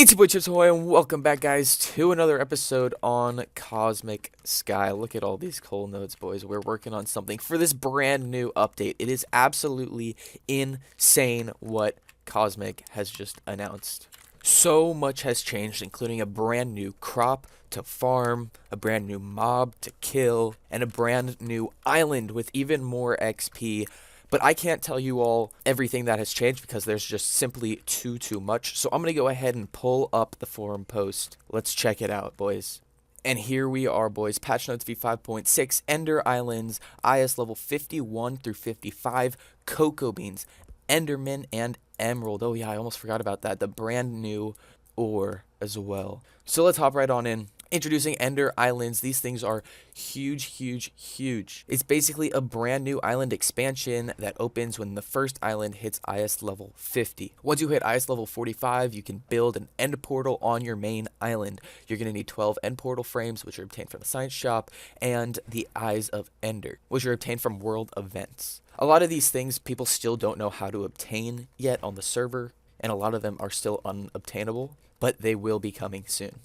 It's your boy Chips Ahoy, and welcome back, guys, to another episode on Cosmic Sky. Look at all these cool nodes, boys. We're working on something for this brand new update. It is absolutely insane what Cosmic has just announced. So much has changed, including a brand new crop to farm, a brand new mob to kill, and a brand new island with even more XP. But I can't tell you all everything that has changed because there's just simply too much. So I'm going to go ahead and pull up the forum post. Let's check it out, boys. And here we are, boys. Patch notes v5.6, Ender Islands, IS level 51 through 55, Cocoa Beans, Enderman, and Emerald. Oh yeah, I almost forgot about that. The brand new ore as well. So let's hop right on in. Introducing Ender Islands. These things are huge. It's basically a brand new island expansion that opens when the first island hits IS level 50. Once you hit IS level 45, you can build an end portal on your main island. You're going to need 12 end portal frames, which are obtained from the science shop, and the Eyes of Ender, which are obtained from world events. A lot of these things people still don't know how to obtain yet on the server, and a lot of them are still unobtainable, but they will be coming soon.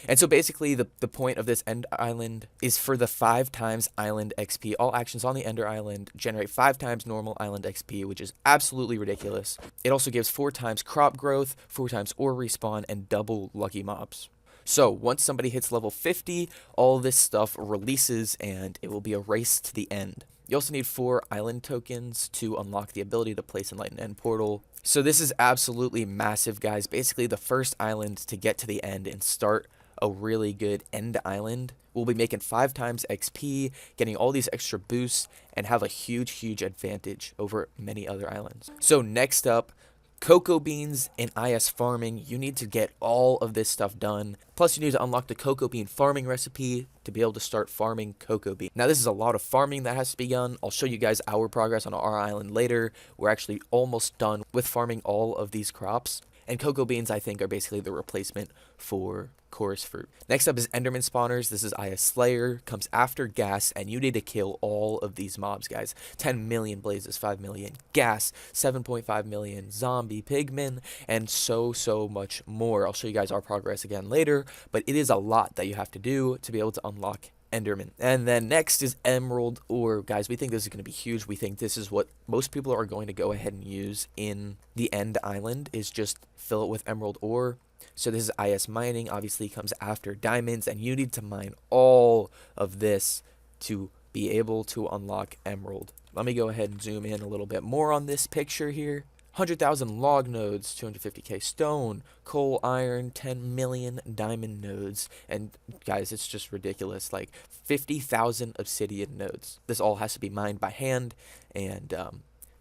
And so basically the point of this End Island is for the 5 times island XP. All actions on the Ender Island generate 5 times normal island XP, which is absolutely ridiculous. It also gives 4 times crop growth, 4 times ore respawn, and double lucky mobs. So once somebody hits level 50, all this stuff releases and it will be a race to the end. You also need 4 island tokens to unlock the ability to place and light an end portal. So this is absolutely massive, guys. Basically the first island to get to the end and start a really good end island. We'll be making 5 times XP, getting all these extra boosts, and have a huge advantage over many other islands. So next up, Cocoa Beans and IS farming. You need to get all of this stuff done. Plus you need to unlock the cocoa bean farming recipe to be able to start farming cocoa bean. Now this is a lot of farming that has to be done. I'll show you guys our progress on our island later. We're actually almost done with farming all of these crops. And cocoa beans, I think, are basically the replacement for chorus fruit. Next up is Enderman spawners. This is IS Slayer, comes after gas, and you need to kill all of these mobs, guys. 10 million blazes, 5 million gas, 7.5 million zombie pigmen, and so much more. I'll show you guys our progress again later, but it is a lot that you have to do to be able to unlock Enderman. And then next is Emerald ore. Guys, we think this is going to be huge. We think this is what most people are going to go ahead and use in the end island, is just fill it with Emerald ore. So this is IS mining, obviously comes after diamonds, and you need to mine all of this to be able to unlock Emerald. Let me go ahead and zoom in a little bit more on this picture here. 100,000 log nodes, 250k stone, coal, iron, 10 million diamond nodes, and guys, it's just ridiculous, like 50,000 obsidian nodes. This all has to be mined by hand, and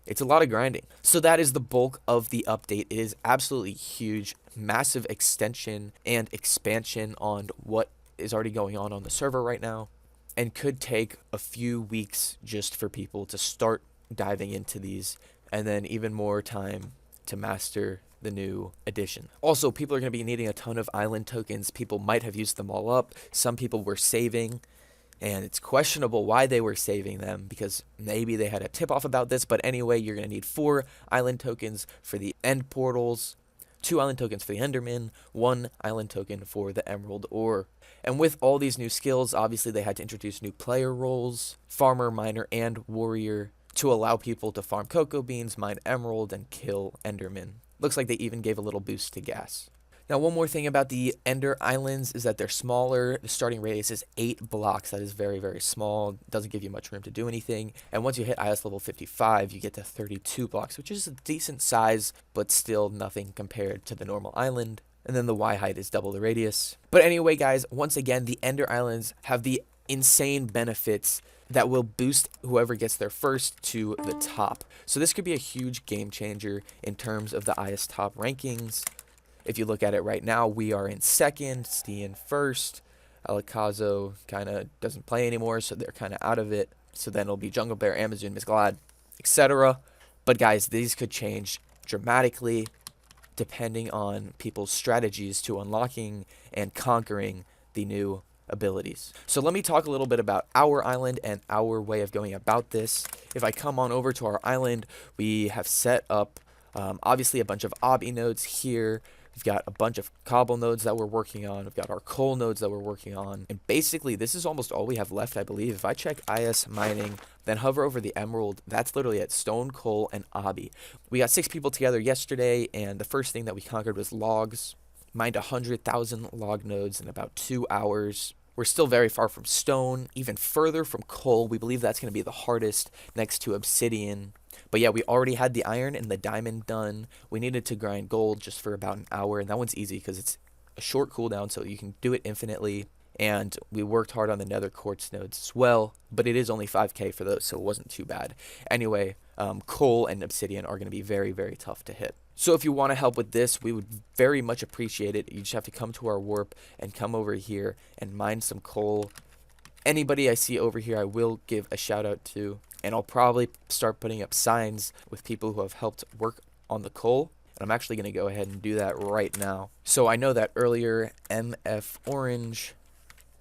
it's a lot of grinding. So that is the bulk of the update. It is absolutely huge, massive extension and expansion on what is already going on the server right now, and could take a few weeks just for people to start diving into these, and then even more time to master the new edition. Also, people are going to be needing a ton of island tokens. People might have used them all up. Some people were saving, and it's questionable why they were saving them, because maybe they had a tip off about this. But anyway, you're going to need 4 island tokens for the end portals, 2 island tokens for the Enderman, 1 island token for the Emerald ore. And with all these new skills, obviously they had to introduce new player roles, farmer, miner, and warrior, to allow people to farm cocoa beans, mine emerald, and kill Enderman. Looks like they even gave a little boost to gas. Now, one more thing about the Ender Islands is that they're smaller. The starting radius is 8 blocks. That is very small. Doesn't give you much room to do anything. And once you hit IS level 55, you get to 32 blocks, which is a decent size, but still nothing compared to the normal island. And then the Y height is double the radius. But anyway, guys, once again, the Ender Islands have the insane benefits that will boost whoever gets there first to the top. So this could be a huge game changer in terms of the IS top rankings. If you look at it right now, we are in second, Stee in first. Alakazo kind of doesn't play anymore, so they're kind of out of it. So then it'll be Jungle Bear, Amazon, Miss Glad, etc. But guys, these could change dramatically depending on people's strategies to unlocking and conquering the new abilities. So let me talk a little bit about our island and our way of going about this. If I come on over to our island, we have set up obviously a bunch of obby nodes here, We've got a bunch of cobble nodes that we're working on. We've got our coal nodes that we're working on. And basically, this is almost all we have left, I believe. If I check IS mining, then hover over the emerald, that's literally at stone, coal, and obby. We got 6 people together yesterday, and the first thing that we conquered was logs. Mined 100,000 log nodes in about 2 hours. We're still very far from stone, even further from coal. We believe that's going to be the hardest next to obsidian. But yeah, we already had the iron and the diamond done. We needed to grind gold just for about an hour, and that one's easy because it's a short cooldown, so you can do it infinitely. And we worked hard on the nether quartz nodes as well, but it is only 5k for those, so it wasn't too bad. Anyway, coal and obsidian are going to be very, very tough to hit. So if you want to help with this, we would very much appreciate it. You just have to come to our warp and come over here and mine some coal. Anybody I see over here, I will give a shout out to. And I'll probably start putting up signs with people who have helped work on the coal. And I'm actually going to go ahead and do that right now. So I know that earlier MF Orange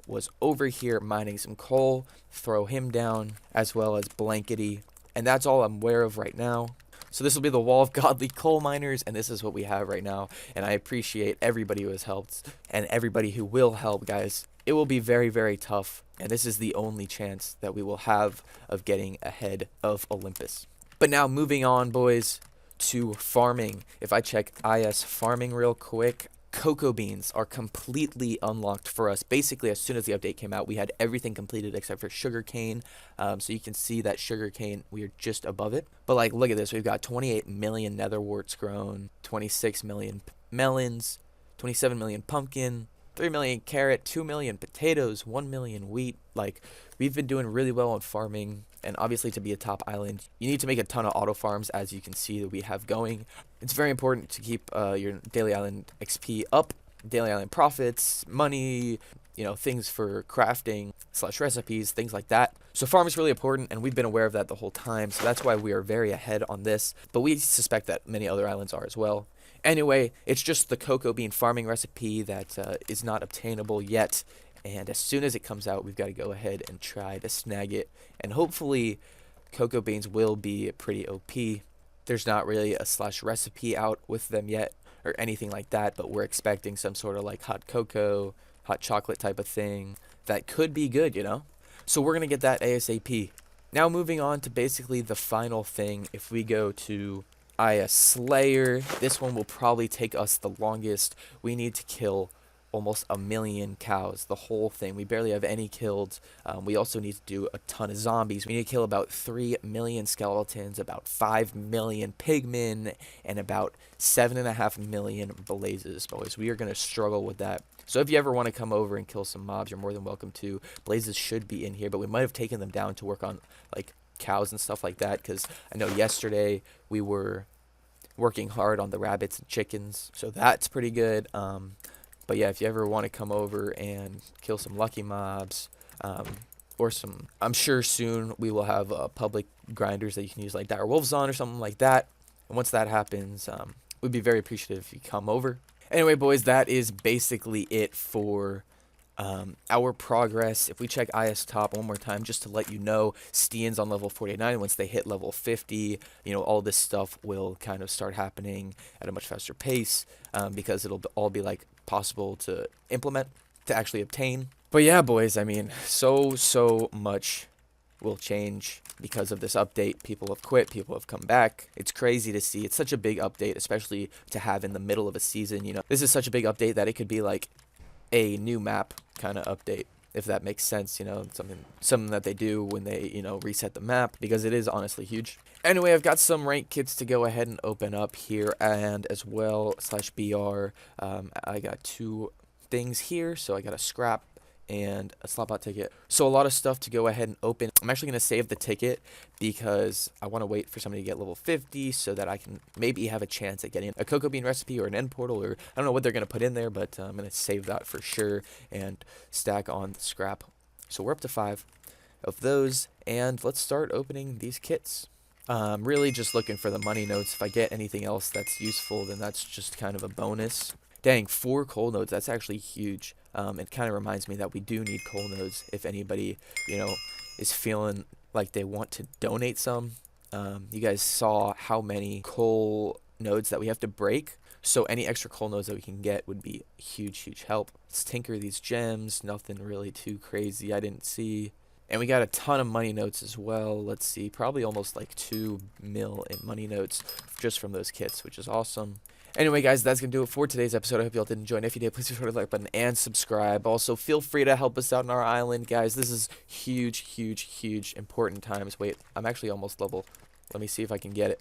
was over here mining some coal. Throw him down, as well as Blankety. And that's all I'm aware of right now. So this will be the wall of godly coal miners, and this is what we have right now. And I appreciate everybody who has helped and everybody who will help, guys. It will be very, very tough, and this is the only chance that we will have of getting ahead of Olympus. But now moving on, boys, to farming. If I check IS farming real quick, cocoa beans are completely unlocked for us. Basically, as soon as the update came out, we had everything completed except for sugarcane. So you can see that sugarcane, we are just above it. But like, look at this. We've got 28 million netherworts grown, 26 million melons, 27 million pumpkin, 3 million carrot, 2 million potatoes, 1 million wheat. Like, we've been doing really well on farming. And obviously, to be a top island, you need to make a ton of auto farms, as you can see that we have going. It's very important to keep your daily island XP up, daily island profits, money, you know, things for crafting / recipes, things like that. So farm is really important, and we've been aware of that the whole time. So that's why we are very ahead on this. But we suspect that many other islands are as well. Anyway, it's just the cocoa bean farming recipe that is not obtainable yet. And as soon as it comes out, we've got to go ahead and try to snag it. And hopefully, cocoa beans will be pretty OP. There's not really a / recipe out with them yet or anything like that, but we're expecting some sort of like hot cocoa, hot chocolate type of thing that could be good, you know? So we're going to get that ASAP. Now moving on to basically the final thing. If we go to IS Slayer, this one will probably take us the longest. We need to kill almost 1 million cows, the whole thing. We barely have any killed. We also need to do a ton of zombies. We need to kill about 3 million skeletons, about 5 million pigmen, and about 7.5 million blazes, boys. We are going to struggle with that. So if you ever want to come over and kill some mobs, you're more than welcome to. Blazes should be in here, but we might have taken them down to work on like cows and stuff like that, because I know yesterday we were working hard on the rabbits and chickens, so that's pretty good. But yeah, if you ever want to come over and kill some lucky mobs, or some, I'm sure soon we will have public grinders that you can use like Dire Wolves on or something like that. And once that happens, we'd be very appreciative if you come over. Anyway, boys, that is basically it for our progress. If we check IS top one more time, just to let you know, Stian's on level 49. Once they hit level 50, you know, all this stuff will kind of start happening at a much faster pace, because it'll all be like possible to implement, to actually obtain. But yeah, boys, I mean, so much will change because of this update. People have quit, people have come back. It's crazy to see. It's such a big update, especially to have in the middle of a season. You know, this is such a big update that it could be like a new map kind of update, if that makes sense. You know, something that they do when they, you know, reset the map, because it is honestly huge. Anyway, I've got some rank kits to go ahead and open up here, and as well /BR. I got 2 things here, so I got a scrap and a slot ticket. So a lot of stuff to go ahead and open. I'm actually going to save the ticket because I want to wait for somebody to get level 50 so that I can maybe have a chance at getting a cocoa bean recipe or an end portal, or I don't know what they're going to put in there, but I'm going to save that for sure and stack on the scrap. So we're up to 5 of those, and let's start opening these kits. Really just looking for the money notes. If I get anything else that's useful, then that's just kind of a bonus. Dang, 4 coal nodes, that's actually huge. It kind of reminds me that we do need coal nodes if anybody, you know, is feeling like they want to donate some. You guys saw how many coal nodes that we have to break. So any extra coal nodes that we can get would be huge, huge help. Let's tinker these gems. Nothing really too crazy I didn't see. And we got a ton of money notes as well. Let's see, probably almost like 2 mil in money notes just from those kits, which is awesome. Anyway, guys, that's going to do it for today's episode. I hope y'all did enjoy. And if you did, please be sure to hit the like button and subscribe. Also, feel free to help us out on our island, guys. This is huge, huge, huge, important times. Wait, I'm actually almost level. Let me see if I can get it.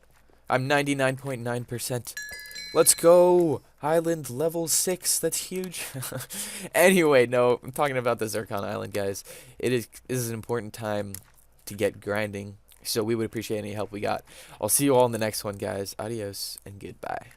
I'm 99.9%. Let's go! Island level 6. That's huge. Anyway, no, I'm talking about the Zircon Island, guys. This is an important time to get grinding, so we would appreciate any help we got. I'll see you all in the next one, guys. Adios and goodbye.